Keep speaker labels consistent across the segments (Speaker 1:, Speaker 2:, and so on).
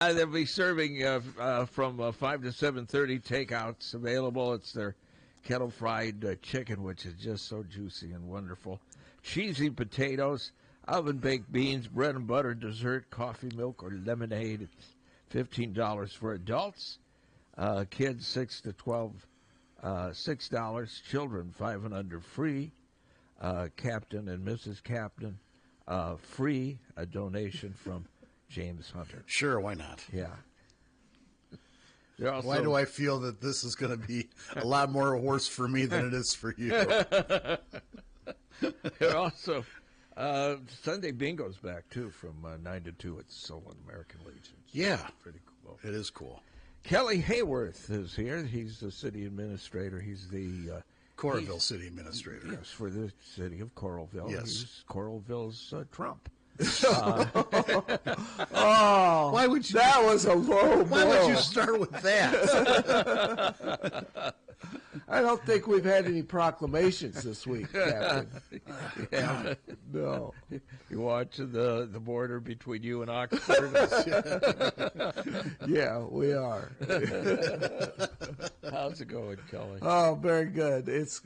Speaker 1: They'll be serving from 5 to 7:30. Takeouts available. It's their kettle fried chicken, which is just so juicy and wonderful. Cheesy potatoes, oven baked beans, bread and butter, dessert, coffee, milk, or lemonade. It's $15 for adults. Kids 6 to 12, $6. Children 5 and under free. Captain and Mrs. Captain free. A donation from James Hunter.
Speaker 2: Sure, why not?
Speaker 1: Yeah.
Speaker 2: Why do I feel that this is going to be a lot more worse for me than it is for you?
Speaker 1: They're also Sunday bingo's back too from 9 to 2 at Solon American Legion.
Speaker 2: Yeah,
Speaker 1: pretty cool.
Speaker 2: It is cool.
Speaker 1: Kelly Hayworth is here. He's the city administrator. He's the
Speaker 2: Coralville city administrator.
Speaker 1: Yes, for the city of Coralville.
Speaker 2: Yes,
Speaker 1: he's Coralville's Trump.
Speaker 3: Oh,
Speaker 2: why would you?
Speaker 3: That was a low blow.
Speaker 2: Why would you start with that?
Speaker 3: I don't think we've had any proclamations this week, Captain.
Speaker 1: Yeah.
Speaker 3: No.
Speaker 1: You watching the border between you and Oxford?
Speaker 3: Yeah, we are.
Speaker 1: How's it going, Kelly?
Speaker 3: Oh, very good. It's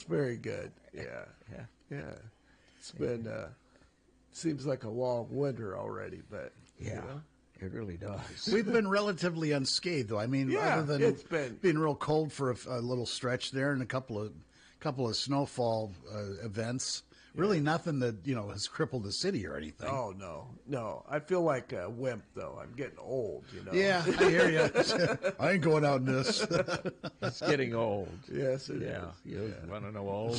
Speaker 3: very good. Yeah. It's been seems like a long winter already, but
Speaker 1: yeah. It really does.
Speaker 2: We've been relatively unscathed, though. I mean, other than
Speaker 3: it's been
Speaker 2: being real cold for a little stretch there, and a couple of snowfall events. Really, nothing that has crippled the city or anything.
Speaker 3: Oh no! I feel like a wimp, though. I'm getting old,
Speaker 2: Yeah, I hear you. I ain't going out in this.
Speaker 1: It's getting old.
Speaker 3: Yes, it is.
Speaker 1: You want to know old?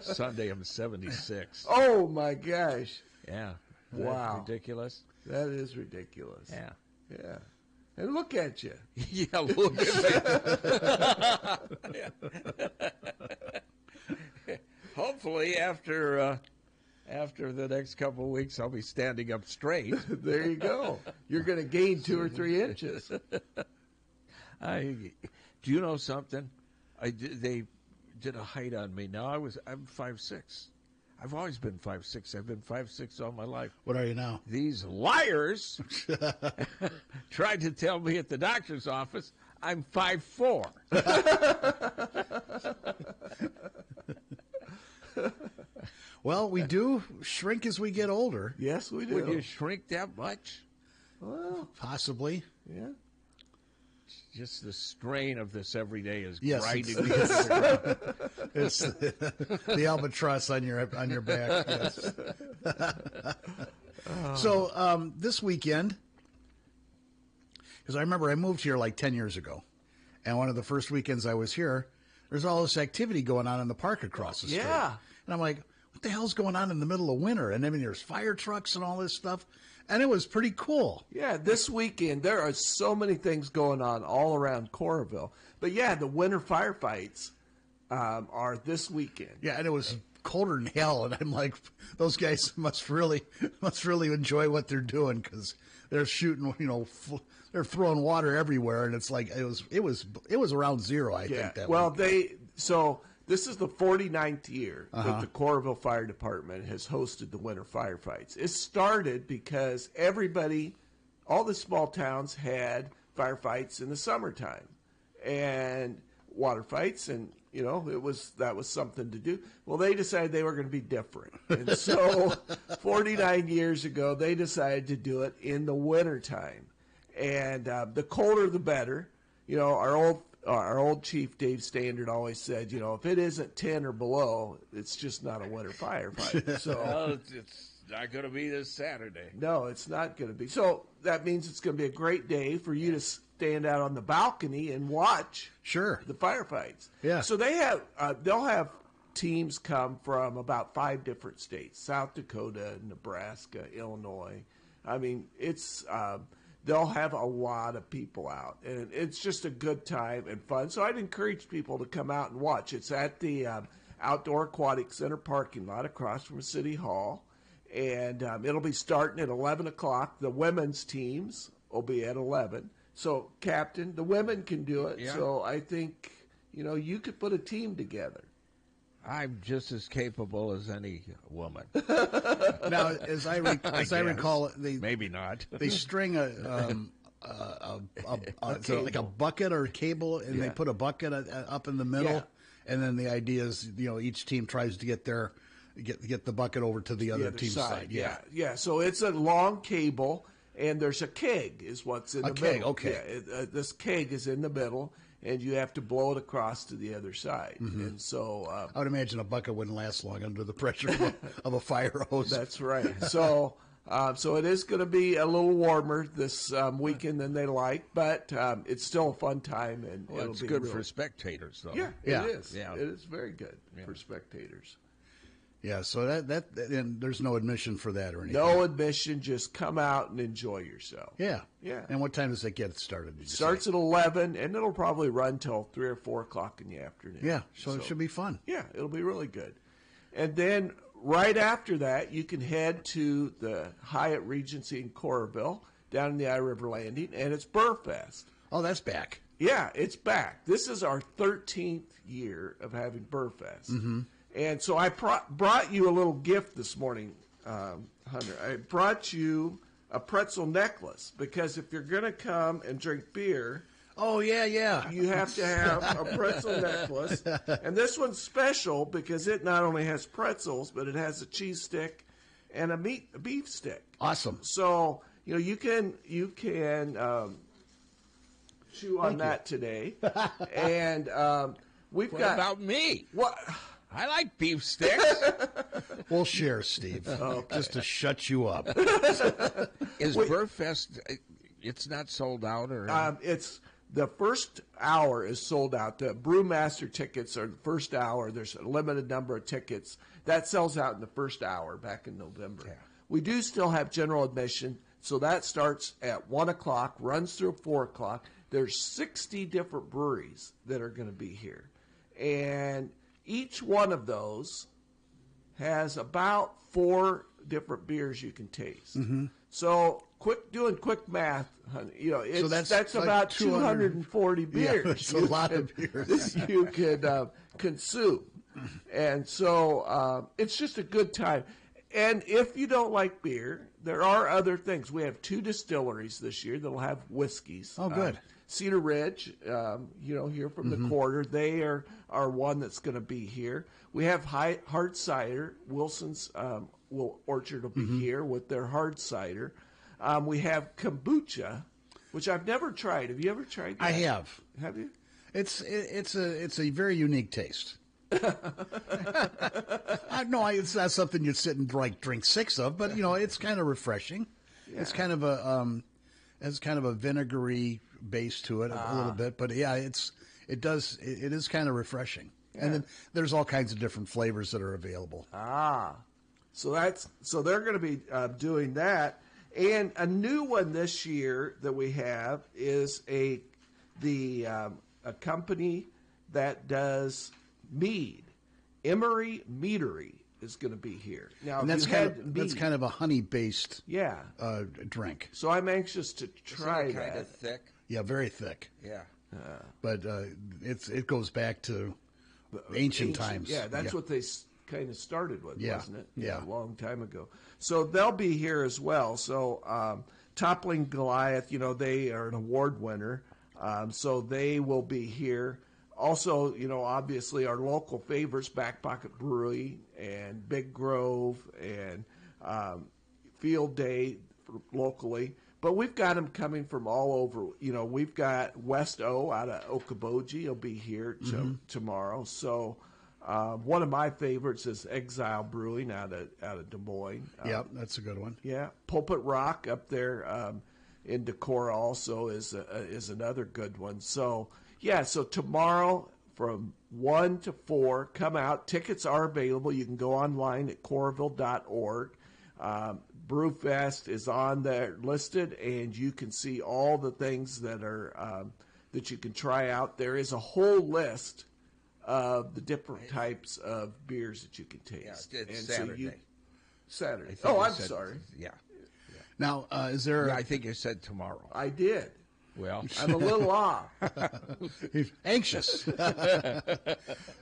Speaker 1: Sunday, I'm 76.
Speaker 3: Oh my gosh!
Speaker 1: Yeah.
Speaker 3: Wow.
Speaker 1: Ridiculous.
Speaker 3: That is ridiculous.
Speaker 1: Yeah.
Speaker 3: And look at you.
Speaker 1: Yeah, look at me. Hopefully, after the next couple of weeks, I'll be standing up straight.
Speaker 3: There you go. You're going to gain 2 or 3 inches.
Speaker 1: Do you know something? They did a height on me. Now I'm 5'6". I've always been 5'6". I've been 5'6" all my life.
Speaker 2: What are you now?
Speaker 1: These liars tried to tell me at the doctor's office I'm 5'4".
Speaker 2: Well, we do shrink as we get older.
Speaker 3: Yes, we do.
Speaker 1: Would you shrink that much?
Speaker 3: Well,
Speaker 2: possibly.
Speaker 3: Yeah.
Speaker 1: Just the strain of this every day is
Speaker 2: It's
Speaker 1: grinding me to the ground.
Speaker 2: It's the albatross on your back. Yes. So this weekend, because I remember I moved here like 10 years ago, and one of the first weekends I was here, there's all this activity going on in the park across the street.
Speaker 3: Yeah.
Speaker 2: And I'm like, what the hell's going on in the middle of winter? And I mean, there's fire trucks and all this stuff. And it was pretty cool.
Speaker 3: Yeah, this weekend, there are so many things going on all around Coralville. But yeah, the winter firefights are this weekend.
Speaker 2: Yeah, and it was colder than hell. And I'm like, those guys must really enjoy what they're doing, because they're shooting, they're throwing water everywhere. And it's like, it was around zero, I think. That weekend.
Speaker 3: This is the 49th year that the Coralville Fire Department has hosted the winter firefights. It started because all the small towns had firefights in the summertime and water fights, and that was something to do. Well, they decided they were going to be different, and so 49 years ago they decided to do it in the wintertime, and the colder the better. Our old chief, Dave Standard, always said, if it isn't 10 or below, it's just not a winter firefight. So
Speaker 1: well, it's not going to be this Saturday.
Speaker 3: No, it's not going to be. So that means it's going to be a great day for you to stand out on the balcony and watch the firefights.
Speaker 2: Yeah.
Speaker 3: So they'll have teams come from about 5 different states: South Dakota, Nebraska, Illinois. I mean, they'll have a lot of people out, and it's just a good time and fun. So I'd encourage people to come out and watch. It's at the Outdoor Aquatic Center parking lot across from City Hall, and it'll be starting at 11 o'clock. The women's teams will be at 11. So, Captain, the women can do it.
Speaker 1: Yeah.
Speaker 3: So I think, you could put a team together.
Speaker 1: I'm just as capable as any woman.
Speaker 2: Now, as I
Speaker 1: guess.
Speaker 2: recall,
Speaker 1: Maybe not.
Speaker 2: they string like a bucket or a cable, and they put a bucket up in the middle, and then the idea is, each team tries to get the bucket over to the other team's side.
Speaker 3: Yeah. So it's a long cable, and there's a keg is what's in the middle.
Speaker 2: Keg, okay.
Speaker 3: Yeah, this keg is in the middle, and you have to blow it across to the other side. And so
Speaker 2: I would imagine a bucket wouldn't last long under the pressure of a fire hose.
Speaker 3: that's right. So it is going to be a little warmer this weekend than they like, but it's still a fun time, and it'll
Speaker 1: It's
Speaker 3: be
Speaker 1: good
Speaker 3: real.
Speaker 1: for spectators, though.
Speaker 3: Yeah,
Speaker 2: Yeah.
Speaker 3: it is.
Speaker 1: Yeah.
Speaker 3: It is very good for spectators.
Speaker 2: Yeah, so that and there's no admission for that or anything.
Speaker 3: No admission, just come out and enjoy yourself.
Speaker 2: Yeah.
Speaker 3: Yeah.
Speaker 2: And what time does it get started? Did you
Speaker 3: Starts
Speaker 2: say?
Speaker 3: at 11, and it'll probably run till 3 or 4 o'clock in the afternoon.
Speaker 2: Yeah, so it should be fun.
Speaker 3: Yeah, it'll be really good. And then right after that, you can head to the Hyatt Regency in Coralville, down in the I River Landing, and it's Burfest.
Speaker 2: Oh, that's back.
Speaker 3: Yeah, it's back. This is our 13th year of having Burfest. Mm-hmm. And so I brought you a little gift this morning, Hunter. I brought you a pretzel necklace, because if you're going to come and drink beer,
Speaker 2: Oh, yeah.
Speaker 3: you have to have a pretzel necklace. And this one's special because it not only has pretzels, but it has a cheese stick and a beef stick.
Speaker 2: Awesome.
Speaker 3: So, you can chew on that today. And we've
Speaker 1: What
Speaker 3: got
Speaker 1: about me?
Speaker 3: what?
Speaker 1: I like beef sticks.
Speaker 2: We'll share, Steve, just to shut you up.
Speaker 1: Is Burfest, it's not sold out? Or
Speaker 3: It's the first hour is sold out. The Brewmaster tickets are the first hour. There's a limited number of tickets. That sells out in the first hour back in November.
Speaker 1: Yeah.
Speaker 3: We do still have general admission, so that starts at 1 o'clock, runs through 4 o'clock. There's 60 different breweries that are going to be here. And each one of those has about 4 different beers you can taste. Mm-hmm. So doing quick math, honey, that's like about 240 beers.
Speaker 2: Yeah, that's a lot of beers.
Speaker 3: You could consume. And so it's just a good time. And if you don't like beer, there are other things. We have 2 distilleries this year that'll have whiskeys.
Speaker 2: Oh, good.
Speaker 3: Cedar Ridge, here from the quarter, they are one that's going to be here. We have hard cider. Wilson's Orchard will be here with their hard cider. We have kombucha, which I've never tried. Have you ever tried that?
Speaker 2: I have.
Speaker 3: Have you?
Speaker 2: It's a very unique taste. No, it's not something you'd sit and drink 6 of, but it's kind of refreshing. Yeah. It's kind of a vinegary base to it a little bit, but yeah, it is kind of refreshing. Yeah. And then there's all kinds of different flavors that are available.
Speaker 3: So they're going to be doing that. And a new one this year that we have is a company that does mead. Emery Meadery is going to be here. Now,
Speaker 2: and that's kind of a honey-based drink.
Speaker 3: So I'm anxious to try
Speaker 1: Isn't it
Speaker 3: that.
Speaker 1: kind of thick?
Speaker 2: Yeah, very thick.
Speaker 1: Yeah.
Speaker 2: But it goes back to ancient times.
Speaker 3: Yeah, that's what they kind of started with, wasn't it?
Speaker 2: Yeah.
Speaker 3: A long time ago. So they'll be here as well. So Toppling Goliath, they are an award winner. So they will be here. Also, obviously our local favorites, Back Pocket Brewery and Big Grove and Field Day locally. But we've got them coming from all over. We've got West O out of Okoboji. He'll be here tomorrow. So one of my favorites is Exile Brewing out of Des Moines.
Speaker 2: Yep, that's a good one.
Speaker 3: Yeah, Pulpit Rock up there in Decorah also is another good one. So yeah, so tomorrow from 1 to 4, come out. Tickets are available. You can go online at coralville.org. Brewfest is on there listed, and you can see all the things that are that you can try out. There is a whole list of the different types of beers that you can taste.
Speaker 1: Yeah, it's
Speaker 3: and
Speaker 1: Saturday.
Speaker 3: Saturday. Oh, I'm sorry.
Speaker 1: Yeah.
Speaker 2: Now, is there?
Speaker 1: I think you said tomorrow.
Speaker 3: I did.
Speaker 1: Well,
Speaker 3: I'm a little off.
Speaker 2: He's anxious.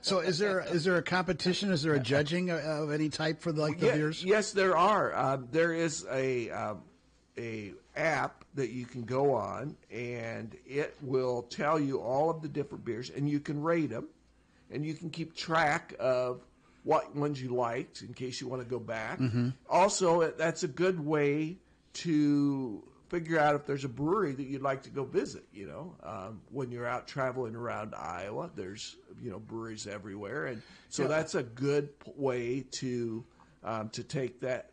Speaker 2: So is there a competition? Is there a judging of any type for the beers?
Speaker 3: Yes, there are. There is a app that you can go on, and it will tell you all of the different beers, and you can rate them, and you can keep track of what ones you liked in case you want to go back.
Speaker 2: Mm-hmm.
Speaker 3: Also, that's a good way to figure out if there's a brewery that you'd like to go visit. When you're out traveling around Iowa, there's breweries everywhere, and so that's a good way to take that.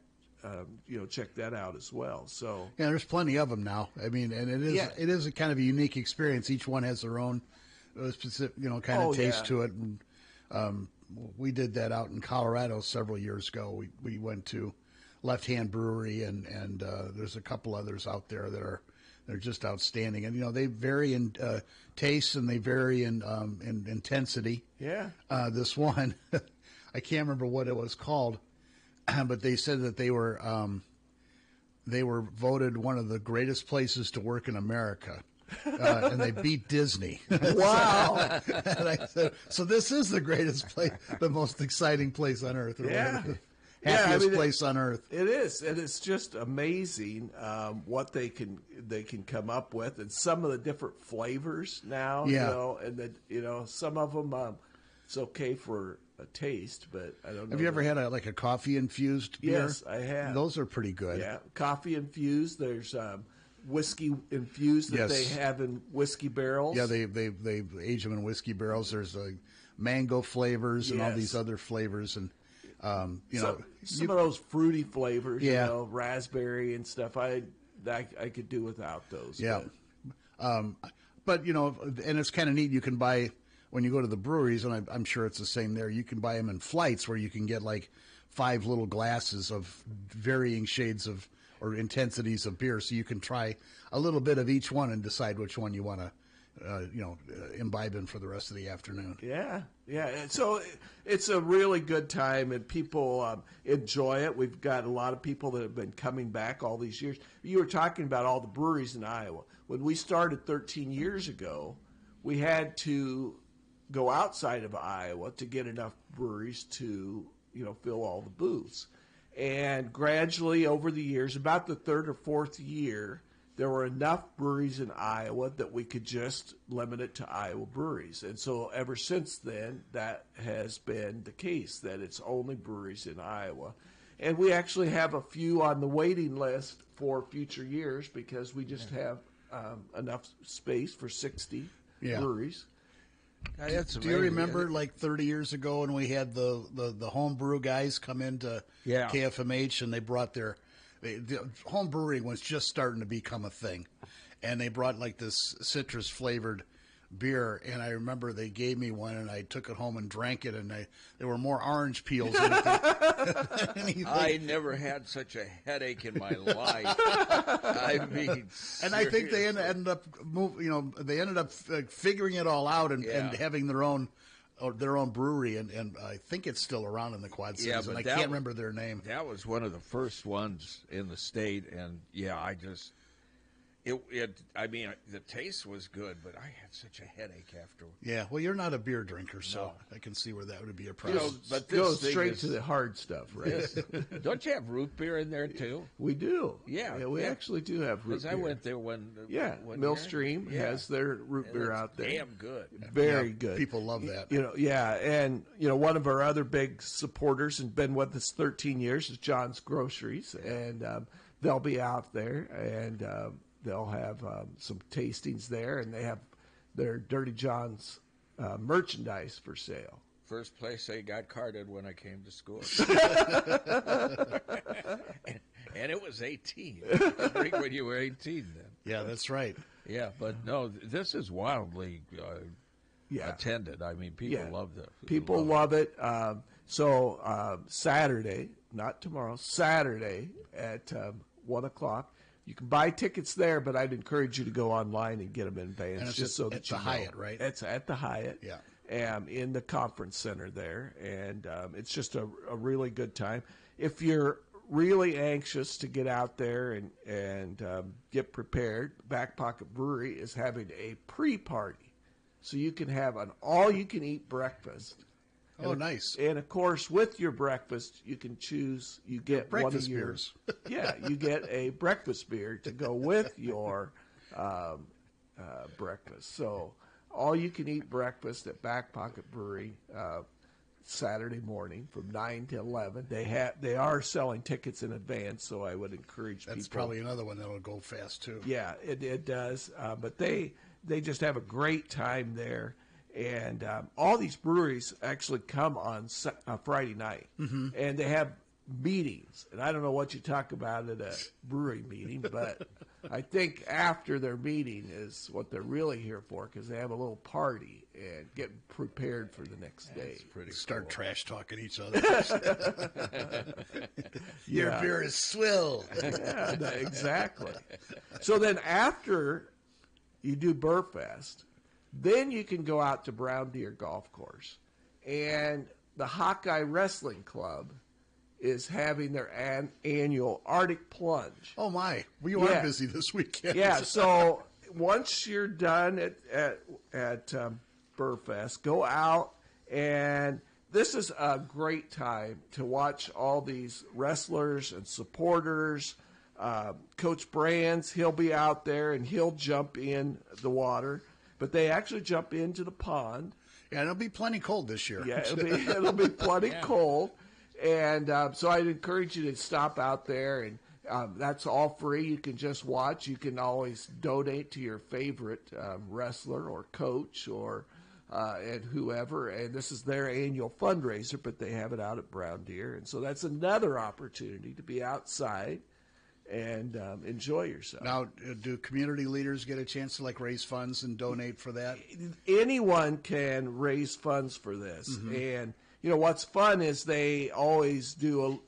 Speaker 3: Check that out as well. So
Speaker 2: yeah, there's plenty of them now. I mean, and it is a kind of a unique experience. Each one has their own specific, kind of taste to it. And we did that out in Colorado several years ago. We went to Left Hand Brewery, and there's a couple others out there they're just outstanding. And they vary in taste, and they vary in intensity.
Speaker 3: Yeah.
Speaker 2: This one, I can't remember what it was called. But they said that they were voted one of the greatest places to work in America, and they beat Disney.
Speaker 3: Wow!
Speaker 2: And I said, so this is the greatest place, the most exciting place on earth, or happiest place on earth.
Speaker 3: It is, and it's just amazing what they can come up with, and some of the different flavors now.
Speaker 2: Yeah.
Speaker 3: And some of them it's okay for a taste, but I don't know.
Speaker 2: Have you ever had a coffee infused beer?
Speaker 3: Yes, I have.
Speaker 2: Those are pretty good.
Speaker 3: Yeah, coffee infused. There's whiskey infused that they have in whiskey barrels.
Speaker 2: Yeah, they age them in whiskey barrels. There's mango flavors and all these other flavors, and
Speaker 3: some of those fruity flavors. Raspberry and stuff. I could do without those.
Speaker 2: Yeah, but and it's kind of neat. You can buy. When you go to the breweries, and I'm sure it's the same there, you can buy them in flights where you can get like 5 little glasses of varying shades of or intensities of beer, so you can try a little bit of each one and decide which one you want to, imbibe in for the rest of the afternoon.
Speaker 3: Yeah. And so it's a really good time, and people enjoy it. We've got a lot of people that have been coming back all these years. You were talking about all the breweries in Iowa. When we started 13 years ago, we had to go outside of Iowa to get enough breweries to, fill all the booths. And gradually over the years, about the 3rd or 4th year, there were enough breweries in Iowa that we could just limit it to Iowa breweries. And so ever since then, that has been the case, that it's only breweries in Iowa. And we actually have a few on the waiting list for future years because we just have enough space for 60 breweries.
Speaker 2: Do you remember like 30 years ago when we had the home brew guys come into KFMH, and they brought the home brewing was just starting to become a thing, and they brought like this citrus flavored beer, and I remember they gave me one, and I took it home and drank it, and there were more orange peels in it than anything.
Speaker 1: I never had such a headache in my life. I mean,
Speaker 2: and I think they ended up figuring it all out and having their own brewery, and I think it's still around in the Quad Cities, and I can't remember their name.
Speaker 1: That was one of the first ones in the state, and the taste was good, but I had such a headache afterward.
Speaker 2: Yeah, well, you're not a beer drinker, so I can see where that would be a problem.
Speaker 3: But this goes straight to the hard stuff, right?
Speaker 1: Don't you have root beer in there too?
Speaker 3: We do.
Speaker 1: Yeah,
Speaker 3: we actually do have root beer.
Speaker 1: I went there one
Speaker 3: Millstream has their root beer out there.
Speaker 1: Damn good.
Speaker 3: Very good.
Speaker 2: People love that.
Speaker 3: And one of our other big supporters and been with us 13 years is John's Groceries, and they'll be out there, and they'll have some tastings there, and they have their Dirty John's merchandise for sale.
Speaker 1: First place they got carded when I came to school. and it was 18. Drink when you were 18 then.
Speaker 2: Yeah, that's right.
Speaker 1: Yeah, but no, this is wildly attended. I mean, people love it.
Speaker 3: People love it. So Saturday, not tomorrow, Saturday at 1 o'clock, you can buy tickets there, but I'd encourage you to go online and get them in advance.
Speaker 2: And it's
Speaker 3: just so that
Speaker 2: the Hyatt, right?
Speaker 3: It's at the Hyatt.
Speaker 2: Yeah.
Speaker 3: In the conference center there, and it's just a really good time. If you're really anxious to get out there and get prepared, Back Pocket Brewery is having a pre-party. So you can have an all-you-can-eat breakfast.
Speaker 2: Oh, nice.
Speaker 3: And, of course, with your breakfast, you can choose, you get one of
Speaker 2: Breakfast
Speaker 3: your...
Speaker 2: beers.
Speaker 3: Yeah, you get a breakfast beer to go with your breakfast. So all-you-can-eat breakfast at Back Pocket Brewery Saturday morning from 9 to 11. They are selling tickets in advance, so I would encourage people.
Speaker 2: That's probably another one that'll go fast, too.
Speaker 3: Yeah, it does. But they just have a great time there. And all these breweries actually come on Friday night, and they have meetings. And I don't know what you talk about at a brewery meeting, but I think after their meeting is what they're really here for, because they have a little party and get prepared for the next day.
Speaker 2: Pretty Start trash talking each other. Your
Speaker 3: Yeah.
Speaker 2: beer is swill.
Speaker 3: Yeah, exactly. So then after you do Burfest, then you can go out to Brown Deer Golf Course. And the Hawkeye Wrestling Club is having their annual Arctic Plunge.
Speaker 2: Oh, my. We are busy this weekend.
Speaker 3: Yeah, so once you're done at Burfest, go out, and this is a great time to watch all these wrestlers and supporters. Coach Brands, he'll be out there, and he'll jump in the water. But they actually jump into the pond.
Speaker 2: Yeah, it'll be plenty cold this year.
Speaker 3: Yeah, it'll be plenty cold. And so I'd encourage you to stop out there, and that's all free. You can just watch. You can always donate to your favorite wrestler or coach or and whoever. And this is their annual fundraiser, but they have it out at Brown Deer. And so that's another opportunity to be outside and enjoy yourself.
Speaker 2: Now, do community leaders get a chance to raise funds and donate for that?
Speaker 3: Anyone can raise funds for this. And what's fun is they always do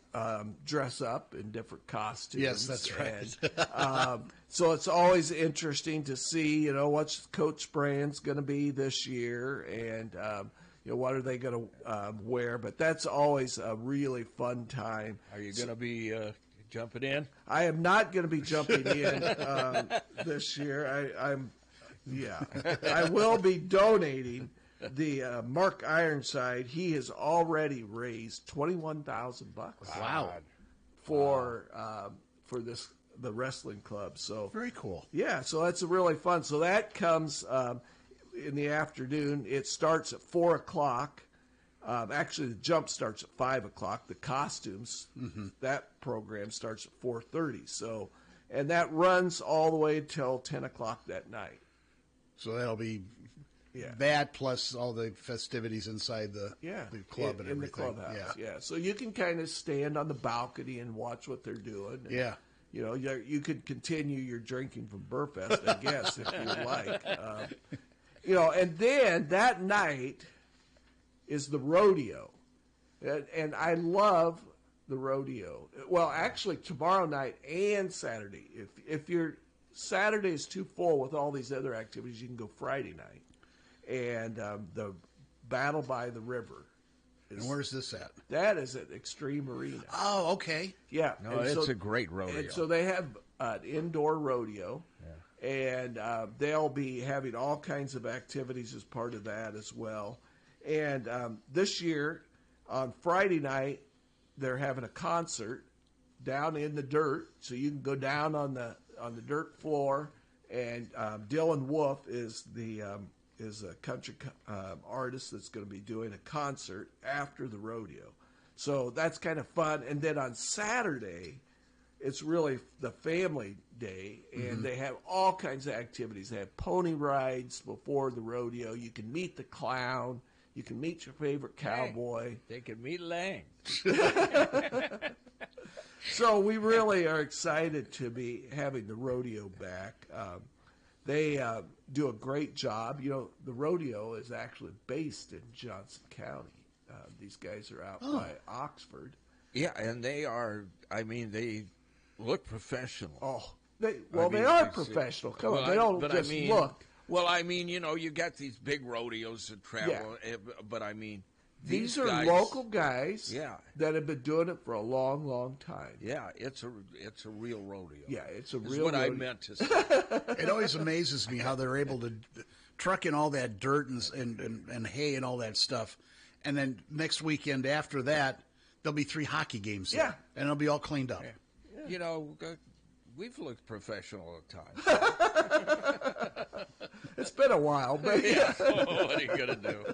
Speaker 3: dress up in different costumes.
Speaker 2: Yes, that's right.
Speaker 3: And, so it's always interesting to see, what's Coach Brand's going to be this year, and what are they going to wear. But that's always a really fun time.
Speaker 1: Are you going to be jumping in?
Speaker 3: I am not going to be jumping in this year. I will be donating. The Mark Ironside, he has already raised $21,000.
Speaker 2: Wow!
Speaker 3: For the wrestling club. So
Speaker 2: very cool.
Speaker 3: Yeah, so that's really fun. So that comes in the afternoon. It starts at 4:00. Actually, the jump starts at 5:00. The costumes, that program starts at 4:30. So, and that runs all the way till 10:00 that night.
Speaker 2: So that'll be that plus all the festivities inside the club and everything.
Speaker 3: In the clubhouse. Yeah. So you can kind of stand on the balcony and watch what they're doing. And,
Speaker 2: yeah.
Speaker 3: You could continue your drinking from Burfest, I guess, if you like. And then that night is the rodeo. And I love the rodeo. Well, actually, tomorrow night and Saturday. If your Saturday is too full with all these other activities, you can go Friday night. And the Battle by the River.
Speaker 2: And where's this at?
Speaker 3: That is at Extreme Arena.
Speaker 2: Oh, okay.
Speaker 3: Yeah.
Speaker 1: No, it's a great rodeo.
Speaker 3: And so they have an indoor rodeo. Yeah. And they'll be having all kinds of activities as part of that as well. And this year, on Friday night, they're having a concert down in the dirt. So you can go down on the dirt floor. And Dylan Wolf is a country artist that's going to be doing a concert after the rodeo. So that's kind of fun. And then on Saturday, it's really the family day, and they have all kinds of activities. They have pony rides before the rodeo. You can meet the clown. You can meet your favorite cowboy.
Speaker 1: They can meet Lang.
Speaker 3: So we really are excited to be having the rodeo back. They do a great job. The rodeo is actually based in Johnson County. These guys are out by Oxford.
Speaker 1: Yeah, and they are, they look professional.
Speaker 3: They are professional. Come on, they don't just look.
Speaker 1: Well, you got these big rodeos that travel, but
Speaker 3: These are
Speaker 1: guys,
Speaker 3: local guys
Speaker 1: Yeah.
Speaker 3: that have been doing it for a long, long time.
Speaker 1: Yeah, it's a real rodeo.
Speaker 3: Yeah, it's a
Speaker 1: Is
Speaker 3: real
Speaker 1: what I
Speaker 3: rodeo.
Speaker 1: meant to say.
Speaker 2: It always amazes me how they're able to truck in all that dirt and hay and all that stuff, and then next weekend after that, there'll be 3 hockey games there,
Speaker 3: Yeah.
Speaker 2: and it'll be all cleaned up.
Speaker 1: You know, we've looked professional at times.
Speaker 3: It's been a while, but
Speaker 1: Yeah. What are you gonna do?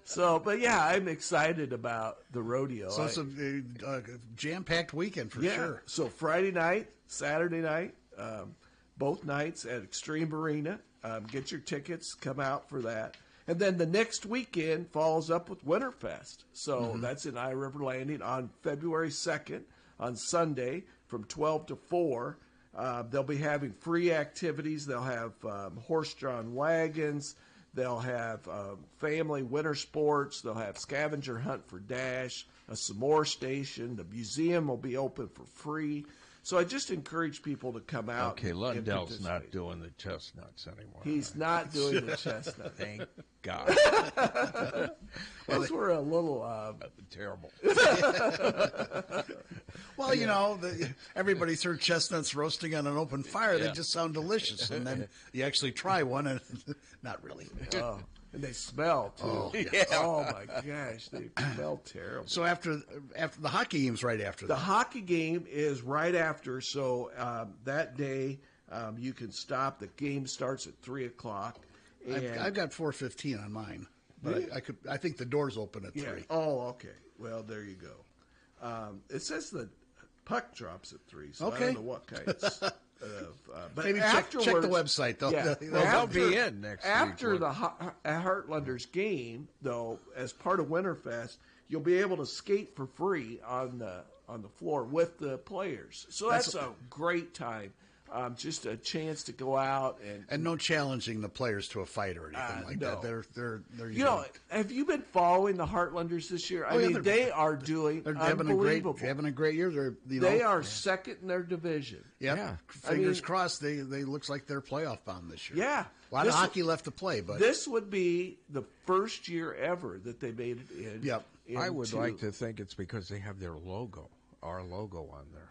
Speaker 3: So, but yeah, I'm excited about the rodeo.
Speaker 2: So it's a jam-packed weekend for sure.
Speaker 3: So Friday night, Saturday night, both nights at Extreme Arena. Get your tickets, come out for that. And then the next weekend follows up with Winterfest. So that's in Eye River Landing on February 2nd on Sunday from 12 to 4. They'll be having free activities. They'll have horse-drawn wagons. They'll have family winter sports. They'll have scavenger hunt for Dash, a s'more station. The museum will be open for free. So I just encourage people to come out.
Speaker 1: Okay,
Speaker 3: and
Speaker 1: Lundell's not
Speaker 3: participate.
Speaker 1: doing the chestnuts anymore.
Speaker 3: He's not doing the chestnut.
Speaker 1: Thank God.
Speaker 3: Those were a little
Speaker 1: Terrible.
Speaker 2: Well, you know, everybody's heard chestnuts roasting on an open fire. They
Speaker 1: Yeah.
Speaker 2: just sound delicious. And then you actually try one, and not really.
Speaker 3: and they smell too.
Speaker 2: Oh,
Speaker 1: yeah.
Speaker 3: Oh my gosh, they smell terrible.
Speaker 2: So after the hockey game's right after
Speaker 3: The
Speaker 2: that.
Speaker 3: hockey game is right after, so that day you can stop. The game starts at 3:00.
Speaker 2: I've got 4:15 on mine, but I think the doors open at 3.
Speaker 3: Oh, okay. Well, there you go. It says the puck drops at 3, so I
Speaker 2: Okay.
Speaker 3: don't know what kinds of. But
Speaker 2: Maybe check the
Speaker 3: afterwards-
Speaker 2: website, though.
Speaker 3: Yeah.
Speaker 1: Well, they'll be in next week,
Speaker 3: After
Speaker 1: won't
Speaker 3: the Heartlanders game, though, as part of Winterfest, you'll be able to skate for free on the floor with the players. So that's a great time. Just a chance to go out
Speaker 2: And no challenging the players to a fight or anything like
Speaker 3: no.
Speaker 2: that. They're
Speaker 3: you know, have you been following the Heartlanders this year? I mean, they are doing
Speaker 2: they're having a great year.
Speaker 3: They are second in their division.
Speaker 2: Yep.
Speaker 1: Yeah.
Speaker 2: Fingers crossed. They looks like they're playoff bound this year.
Speaker 3: Yeah.
Speaker 2: A lot of hockey left to play, but
Speaker 3: This would be the first year ever that they made it in.
Speaker 2: Yep.
Speaker 1: I would
Speaker 3: into-
Speaker 1: like to think it's because they have their logo, our logo on there.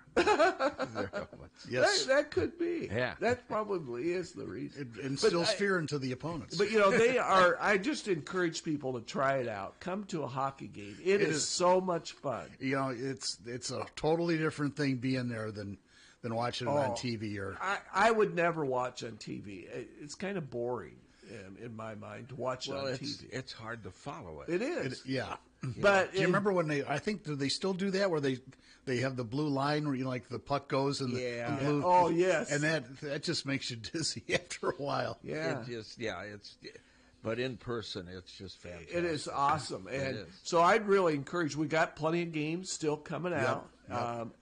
Speaker 2: yes,
Speaker 3: That could be.
Speaker 1: Yeah.
Speaker 3: That probably is the reason.
Speaker 2: it instills fear into the opponents.
Speaker 3: But, you know, they are. I just encourage people to try it out. Come to a hockey game. It is so much fun.
Speaker 2: you know, it's a totally different thing being there than watching it on TV or.
Speaker 3: I would never watch on TV. It's kind of boring in my mind to watch it
Speaker 1: Well,
Speaker 3: on
Speaker 1: it's
Speaker 3: TV.
Speaker 1: hard to follow it.
Speaker 3: It is.
Speaker 2: Yeah.
Speaker 3: But
Speaker 2: Do you remember when I think do they still do that where they have the blue line where like the puck goes and
Speaker 1: Yeah.
Speaker 2: the blue.
Speaker 3: Oh, yes.
Speaker 2: And that just makes you dizzy after a while.
Speaker 3: Yeah.
Speaker 1: But in person, it's just fantastic.
Speaker 3: It is awesome, and
Speaker 1: is.
Speaker 3: so I'd really encourage. We got plenty of games still coming out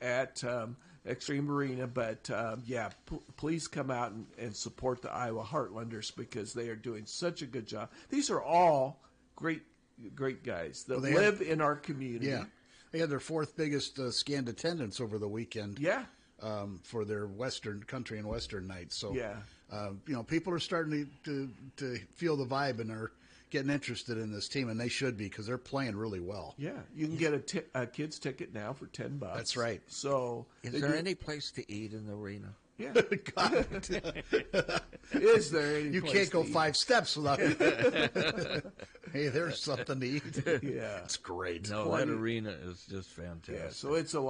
Speaker 3: at Extreme Arena, but please come out and support the Iowa Heartlanders because they are doing such a good job. These are all great guys that
Speaker 2: they
Speaker 3: live in our community.
Speaker 2: Yeah. They had their 4th biggest scanned attendance over the weekend.
Speaker 3: Yeah.
Speaker 2: For their Western country and Western nights. So,
Speaker 3: Yeah.
Speaker 2: People are starting to feel the vibe and are getting interested in this team, and they should be because they're playing really well.
Speaker 3: Yeah, you can get a kid's ticket now for $10.
Speaker 2: That's right.
Speaker 3: So,
Speaker 1: Is there any place to eat in the arena?
Speaker 3: Yeah.
Speaker 2: God,
Speaker 3: Is there any?
Speaker 2: you
Speaker 3: place
Speaker 2: can't go
Speaker 3: to eat?
Speaker 2: 5 steps without. Hey, there's something to eat.
Speaker 3: Yeah.
Speaker 2: It's great.
Speaker 1: No, that arena is just fantastic.
Speaker 3: Yeah, so it's a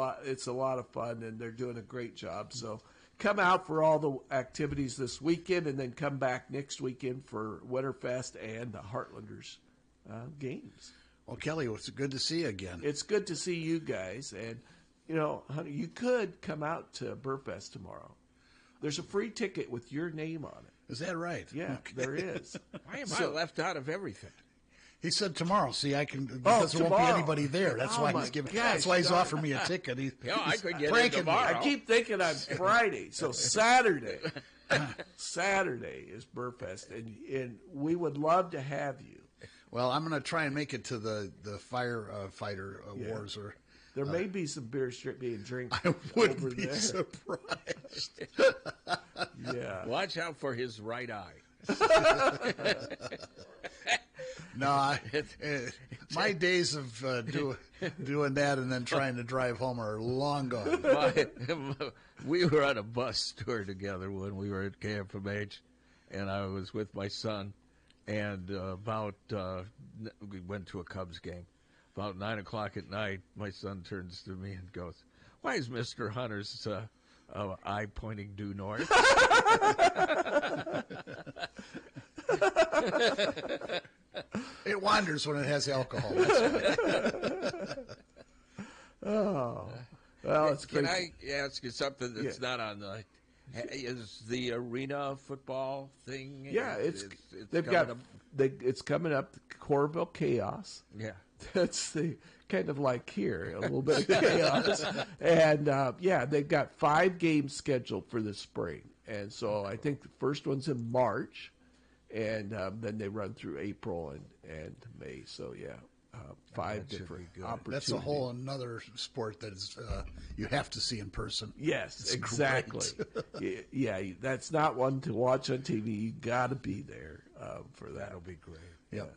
Speaker 3: lot of fun, and they're doing a great job. So come out for all the activities this weekend, and then come back next weekend for Winterfest and the Heartlanders games.
Speaker 2: Well, Kelly, it's good to see you again.
Speaker 3: It's good to see you guys, and honey, you could come out to Burfest tomorrow. There's a free ticket with your name on it.
Speaker 2: Is that right?
Speaker 3: Yeah,
Speaker 2: Okay.
Speaker 3: there is.
Speaker 1: Why am I left out of everything?
Speaker 2: He said tomorrow. See, I can because there won't be
Speaker 3: tomorrow.
Speaker 2: anybody there. That's
Speaker 3: Oh,
Speaker 2: why
Speaker 3: my
Speaker 2: he's giving.
Speaker 3: gosh,
Speaker 2: That's why he's
Speaker 3: darn.
Speaker 2: offering me a ticket. He's
Speaker 1: I could get in
Speaker 2: pranking me.
Speaker 1: tomorrow.
Speaker 3: I keep thinking I'm Friday, so Saturday. Saturday is Burfest, and we would love to have you.
Speaker 2: Well, I'm going to try and make it to the firefighter wars. Or
Speaker 3: There may be some beer being drank
Speaker 2: I
Speaker 3: over
Speaker 2: wouldn't be
Speaker 3: there.
Speaker 2: surprised.
Speaker 3: Yeah.
Speaker 1: Watch out for his right eye.
Speaker 2: No, My days of doing that and then trying to drive home are long gone.
Speaker 1: We were on a bus tour together when we were at KFMH, and I was with my son, and we went to a Cubs game. About 9 o'clock at night, my son turns to me and goes, "Why is Mr. Hunter's eye pointing due north?"
Speaker 2: It wanders when it has alcohol.
Speaker 3: Oh, well, it's
Speaker 1: Can
Speaker 3: great.
Speaker 1: I ask you something that's not on the? Is the arena football thing?
Speaker 3: Yeah, it's they've
Speaker 1: coming
Speaker 3: got
Speaker 1: up?
Speaker 3: it's coming up. The Coralville Chaos.
Speaker 1: Yeah.
Speaker 3: That's the kind of like here, a little bit of chaos. And they've got 5 games scheduled for the spring, and so I think the first one's in March, and then they run through April and May. So 5 different opportunities.
Speaker 2: That's a whole another sport that is you have to see in person.
Speaker 3: Yes,
Speaker 2: It's
Speaker 3: exactly. Yeah, that's not one to watch on TV. You got to be there for that.
Speaker 1: That'll be great.
Speaker 2: Yep.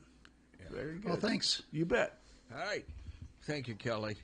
Speaker 3: Very good.
Speaker 2: Well, thanks.
Speaker 3: You bet.
Speaker 1: All right. Thank you, Kelly.